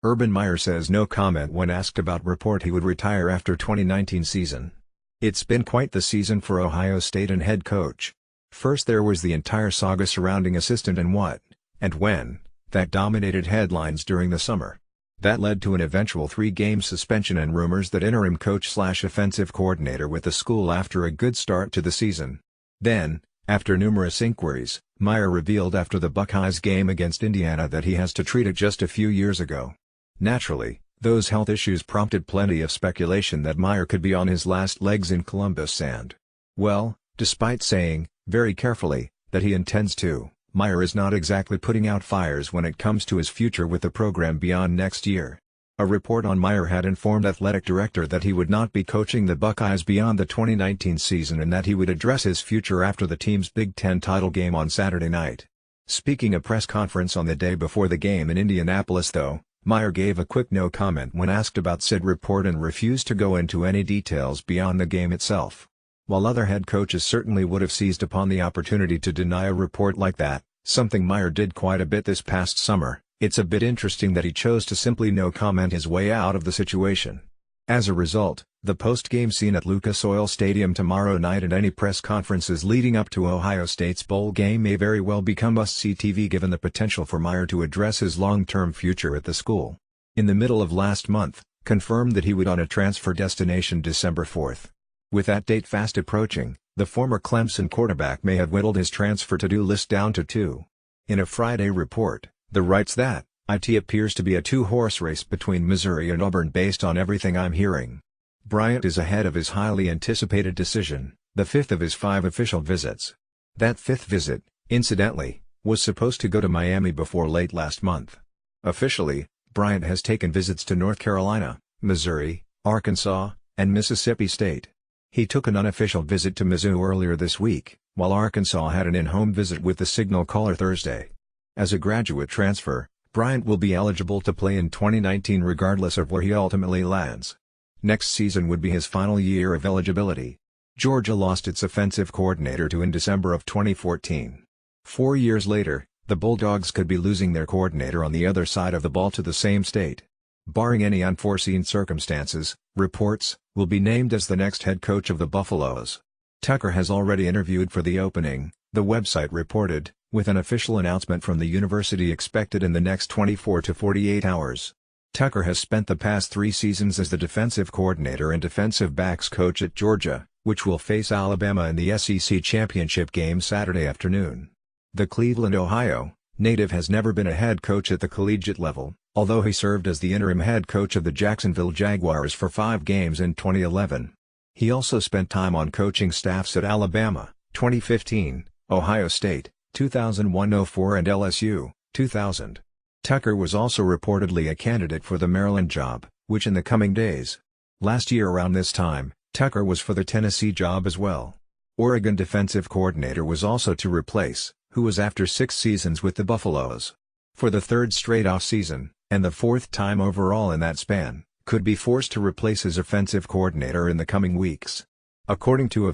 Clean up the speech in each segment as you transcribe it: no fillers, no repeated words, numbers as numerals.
Urban Meyer says no comment when asked about report he would retire after 2019 season. It's been quite the season for Ohio State and head coach. First there was the entire saga surrounding assistant and what, and when, that dominated headlines during the summer. That led to an eventual 3-game suspension and rumors that interim coach/offensive coordinator with the school after a good start to the season. Then, after numerous inquiries, Meyer revealed after the Buckeyes game against Indiana that he has to treat it just a few years ago. Naturally, those health issues prompted plenty of speculation that Meyer could be on his last legs in Columbus and, well, despite saying, very carefully, that he intends to, Meyer is not exactly putting out fires when it comes to his future with the program beyond next year. A report on Meyer had informed athletic director that he would not be coaching the Buckeyes beyond the 2019 season and that he would address his future after the team's Big Ten title game on Saturday night. Speaking a press conference on the day before the game in Indianapolis though, Meyer gave a quick no comment when asked about said report and refused to go into any details beyond the game itself. While other head coaches certainly would have seized upon the opportunity to deny a report like that, something Meyer did quite a bit this past summer, it's a bit interesting that he chose to simply no comment his way out of the situation. As a result, the post-game scene at Lucas Oil Stadium tomorrow night and any press conferences leading up to Ohio State's bowl game may very well become must-see TV given the potential for Meyer to address his long-term future at the school. In the middle of last month, confirmed that he would on a transfer destination December 4th. With that date fast approaching, the former Clemson quarterback may have whittled his transfer to-do list down to 2. In a Friday report, the writes that, "It appears to be a 2-horse race between Missouri and Auburn based on everything I'm hearing." Bryant is ahead of his highly anticipated decision, the 5th of his 5 official visits. That 5th visit, incidentally, was supposed to go to Miami before late last month. Officially, Bryant has taken visits to North Carolina, Missouri, Arkansas, and Mississippi State. He took an unofficial visit to Mizzou earlier this week, while Arkansas had an in-home visit with the Signal Caller Thursday. As a graduate transfer, Bryant will be eligible to play in 2019 regardless of where he ultimately lands. Next season would be his final year of eligibility. Georgia lost its offensive coordinator in December of 2014. 4 years later, the Bulldogs could be losing their coordinator on the other side of the ball to the same state. Barring any unforeseen circumstances, reports, will be named as the next head coach of the Buffaloes. Tucker has already interviewed for the opening, the website reported, with an official announcement from the university expected in the next 24 to 48 hours. Tucker has spent the past 3 seasons as the defensive coordinator and defensive backs coach at Georgia, which will face Alabama in the SEC championship game Saturday afternoon. The Cleveland, Ohio, native has never been a head coach at the collegiate level, although he served as the interim head coach of the Jacksonville Jaguars for 5 games in 2011. He also spent time on coaching staffs at Alabama, 2015, Ohio State, 2001-04 and LSU, 2000. Tucker was also reportedly a candidate for the Maryland job, which in the coming days. Last year around this time, Tucker was for the Tennessee job as well. Oregon defensive coordinator was also to replace, who was after 6 seasons with the Buffaloes. For the 3rd straight off-season, and the 4th time overall in that span, could be forced to replace his offensive coordinator in the coming weeks. According to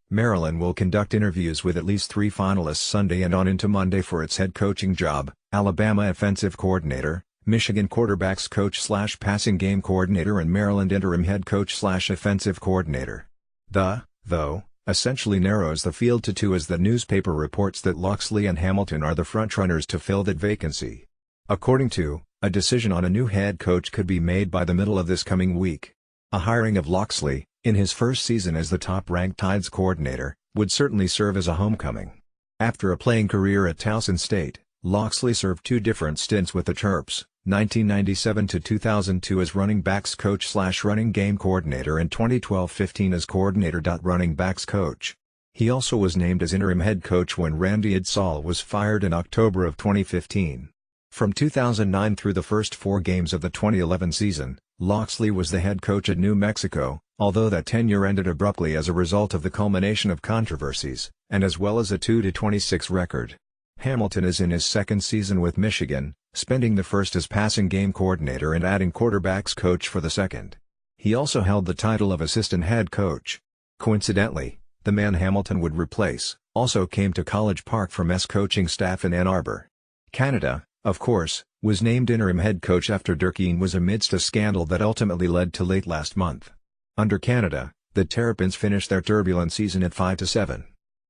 Maryland will conduct interviews with at least 3 finalists Sunday and on into Monday for its head coaching job, Alabama offensive coordinator, Michigan quarterbacks coach/passing game coordinator and Maryland interim head coach/offensive coordinator. Though, essentially narrows the field to 2 as the newspaper reports that Locksley and Hamilton are the frontrunners to fill that vacancy. According to, a decision on a new head coach could be made by the middle of this coming week. A hiring of Locksley, in his first season as the top-ranked Tides coordinator, would certainly serve as a homecoming. After a playing career at Towson State, Locksley served 2 different stints with the Terps, 1997 to 2002 as running backs coach/running game coordinator and 2012-15 as coordinator-running backs coach. He also was named as interim head coach when Randy Edsall was fired in October of 2015. From 2009 through the first 4 games of the 2011 season, Locksley was the head coach at New Mexico, although that tenure ended abruptly as a result of the culmination of controversies, and as well as a 2-26 record. Hamilton is in his 2nd season with Michigan, spending the first as passing game coordinator and adding quarterbacks coach for the 2nd. He also held the title of assistant head coach. Coincidentally, the man Hamilton would replace, also came to College Park from coaching staff in Ann Arbor. Canada, of course, was named interim head coach after Durkheim was amidst a scandal that ultimately led to late last month. Under Canada, the Terrapins finished their turbulent season at 5-7.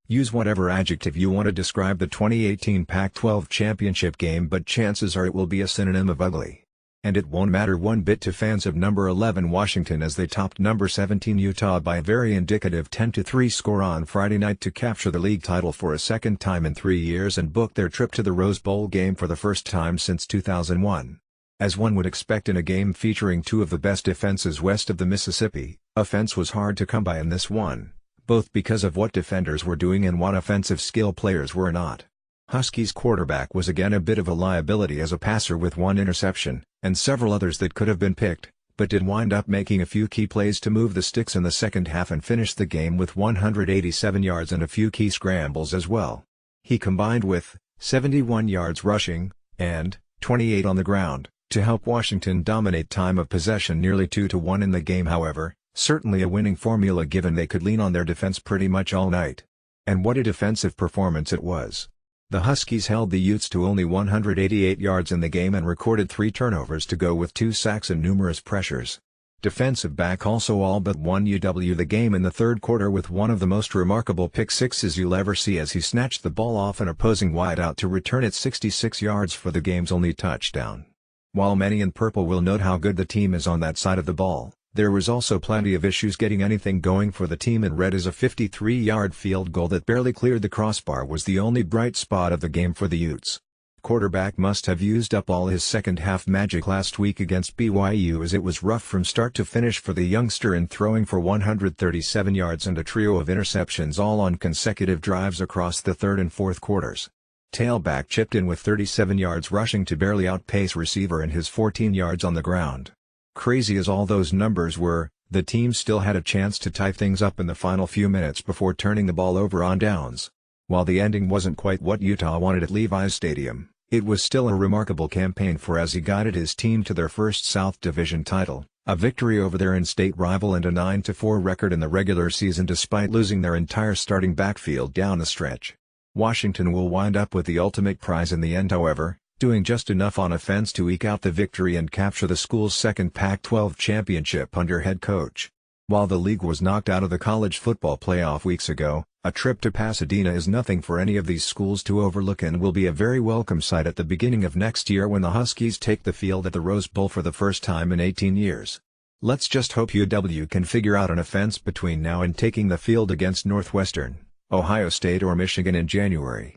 Use whatever adjective you want to describe the 2018 Pac-12 championship game, but chances are it will be a synonym of ugly. And it won't matter one bit to fans of number 11 Washington as they topped number 17 Utah by a very indicative 10-3 score on Friday night to capture the league title for a second time in 3 years and book their trip to the Rose Bowl game for the first time since 2001. As one would expect in a game featuring two of the best defenses west of the Mississippi, offense was hard to come by in this one, both because of what defenders were doing and what offensive skill players were not. Huskies quarterback was again a bit of a liability as a passer with one interception, and several others that could have been picked, but did wind up making a few key plays to move the sticks in the second half and finish the game with 187 yards and a few key scrambles as well. He combined with 71 yards rushing, and 28 on the ground, to help Washington dominate time of possession nearly 2-1 in the game. However, certainly a winning formula given they could lean on their defense pretty much all night. And what a defensive performance it was. The Huskies held the Utes to only 188 yards in the game and recorded 3 turnovers to go with 2 sacks and numerous pressures. Defensive back also all but won UW the game in the third quarter with one of the most remarkable pick sixes you'll ever see as he snatched the ball off an opposing wideout to return it 66 yards for the game's only touchdown. While many in purple will note how good the team is on that side of the ball, there was also plenty of issues getting anything going for the team in red as a 53-yard field goal that barely cleared the crossbar was the only bright spot of the game for the Utes. Quarterback must have used up all his second-half magic last week against BYU as it was rough from start to finish for the youngster in throwing for 137 yards and a trio of interceptions all on consecutive drives across the third and fourth quarters. Tailback chipped in with 37 yards rushing to barely outpace receiver and his 14 yards on the ground. Crazy as all those numbers were, the team still had a chance to tie things up in the final few minutes before turning the ball over on downs. While the ending wasn't quite what Utah wanted at Levi's Stadium, it was still a remarkable campaign for as he guided his team to their first South Division title, a victory over their in-state rival and a 9-4 record in the regular season despite losing their entire starting backfield down the stretch. Washington will wind up with the ultimate prize in the end, however, doing just enough on offense to eke out the victory and capture the school's second Pac-12 championship under head coach. While the league was knocked out of the college football playoff weeks ago, a trip to Pasadena is nothing for any of these schools to overlook and will be a very welcome sight at the beginning of next year when the Huskies take the field at the Rose Bowl for the first time in 18 years. Let's just hope UW can figure out an offense between now and taking the field against Northwestern, Ohio State or Michigan in January.